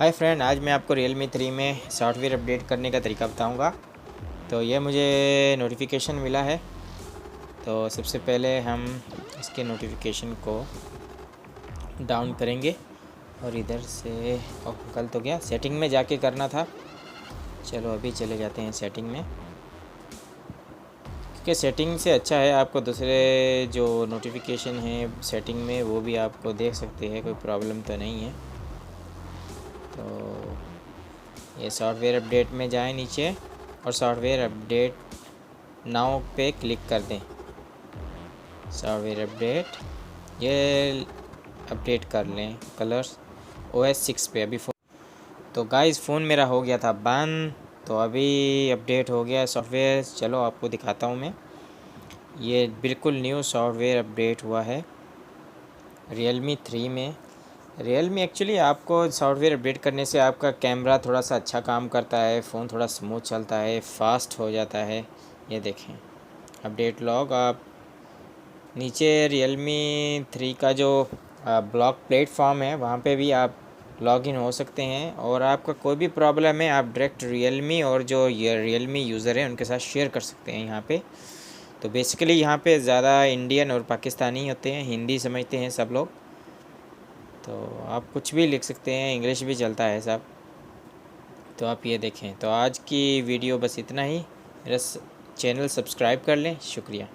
Hi friend, आज मैं आपको Realme 3 में सॉफ्टवेयर अपडेट करने का तरीका बताऊंगा। तो ये मुझे नोटिफिकेशन मिला है। तो सबसे पहले हम इसके नोटिफिकेशन को डाउन करेंगे और इधर से गलत तो गया, सेटिंग में जाके करना था। चलो अभी चले जाते हैं सेटिंग में, क्योंकि सेटिंग से अच्छा है आपको दूसरे जो नोटिफिकेशन है सेटिंग में वो भी आपको देख सकते हैं, कोई प्रॉब्लम तो नहीं है। तो ये सॉफ्टवेयर अपडेट में जाएं नीचे और सॉफ्टवेयर अपडेट नाउ पे क्लिक कर दें। सॉफ्टवेयर अपडेट ये अपडेट कर लें कलर्स OS 6 पे। अभी तो गाइस फ़ोन मेरा हो गया था बंद, तो अभी अपडेट हो गया सॉफ्टवेयर। चलो आपको दिखाता हूँ मैं। ये बिल्कुल न्यू सॉफ्टवेयर अपडेट हुआ है Realme 3 में। Realme एक्चुअली आपको सॉफ्टवेयर अपडेट करने से आपका कैमरा थोड़ा सा अच्छा काम करता है, फ़ोन थोड़ा स्मूथ चलता है, फास्ट हो जाता है। ये देखें अपडेट लॉग, आप नीचे Realme 3 का जो ब्लॉग प्लेटफॉर्म है वहाँ पे भी आप लॉगिन हो सकते हैं, और आपका कोई भी प्रॉब्लम है आप डायरेक्ट Realme और जो ये Realme यूज़र हैं उनके साथ शेयर कर सकते हैं यहाँ पे। तो बेसिकली यहाँ पे ज़्यादा इंडियन और पाकिस्तानी होते हैं, हिंदी समझते हैं सब लोग। तो आप कुछ भी लिख सकते हैं, इंग्लिश भी चलता है सब। तो आप ये देखें। तो आज की वीडियो बस इतना ही। मेरा चैनल सब्सक्राइब कर लें। शुक्रिया।